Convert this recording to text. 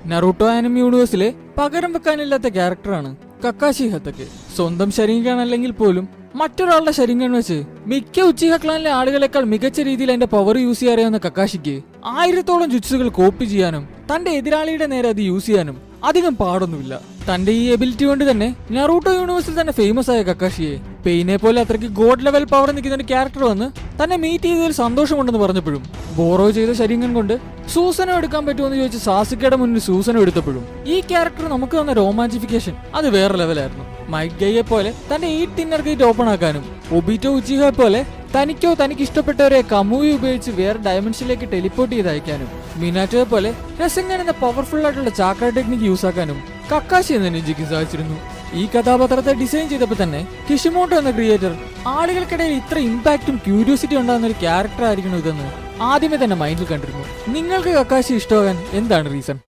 Naruto anime യൂണിവേഴ്സിലെ പകരം വെക്കാനില്ലാത്ത ക്യാരക്ടറാണ് Kakashi ഹതക്കെ. സ്വന്തം ശരീരം അല്ലെങ്കിൽ പോലും മറ്റൊരാളുടെ ശരീരം വെച്ച് മിക്ക ഉച്ചിഹ ക്ലാനിലെ ആളുകളെക്കാൾ മികച്ച രീതിയിൽ അതിന്റെ പവർ യൂസ് ചെയ്യാറിയാവുന്ന കക്കാഷിക്ക് 1000ഓളം ജുറ്റ്സുകൾ കോപ്പി ചെയ്യാനും തന്റെ എതിരാളിയുടെ നേരെ അത് യൂസ് ചെയ്യാനും അധികം പാടൊന്നുമില്ല. തന്റെ ഈ എബിലിറ്റി കൊണ്ട് തന്നെ നറൂട്ടോ യൂണിവേഴ്സിൽ തന്നെ ഫേമസ് ആയ കക്കാഷിയെ പെയിനെ പോലെ അത്രയ്ക്ക് ഗോഡ് ലെവൽ പവർ നിൽക്കുന്ന ഒരു ക്യാരക്ടർ വന്ന് തന്നെ മീറ്റ് ചെയ്തതിൽ സന്തോഷമുണ്ടെന്ന് പറഞ്ഞപ്പോഴും ബോറോ ചെയ്ത ശരീരം കൊണ്ട് സൂസനോ എടുക്കാൻ പറ്റുമെന്ന് ചോദിച്ച് സാസുക്കയുടെ മുന്നിൽ സൂസനോ എടുത്തപ്പോഴും ഈ ക്യാരക്ടർ നമുക്ക് തന്ന റൊമാൻറ്റിഫിക്കേഷൻ അത് വേറെ ലെവലായിരുന്നു. മൈക്ക് ഗൈയെ പോലെ തന്റെ 8 ഇന്നർ ഗേറ്റ് ഓപ്പൺ ആക്കാനും ഒബിറ്റോ ഉച്ചിഹയെ പോലെ തനിക്ക് ഇഷ്ടപ്പെട്ടവരെ കമുയി ഉപയോഗിച്ച് വേറെ ഡയമെൻഷനിലേക്ക് ടെലിപ്പോർട്ട് ചെയ്ത് അയക്കാനും മിനാറ്റോയെ പോലെ രസങ്ങൻ എന്ന പവർഫുൾ ആയിട്ടുള്ള ചാക്ര ടെക്നിക്ക് യൂസ് ആക്കാനും കക്കാഷി എന്ന നിഞ്ചയ്ക്ക് സാധിച്ചിരുന്നു. ഈ കഥാപാത്രത്തെ ഡിസൈൻ ചെയ്തപ്പോൾ തന്നെ കിഷിമോട്ടോ എന്ന ക്രിയേറ്റർ ആളുകൾക്കിടയിൽ ഇത്ര ഇമ്പാക്റ്റും ക്യൂരിയോസിറ്റി ഉണ്ടാകുന്ന ഒരു ക്യാരക്ടർ ആയിരിക്കണം ഇതെന്ന് ആദ്യമേ തന്നെ മൈൻഡിൽ കണ്ടിരുന്നു. നിങ്ങൾക്ക് കക്കാഷി ഇഷ്ടമാകാൻ എന്താണ് റീസൺ?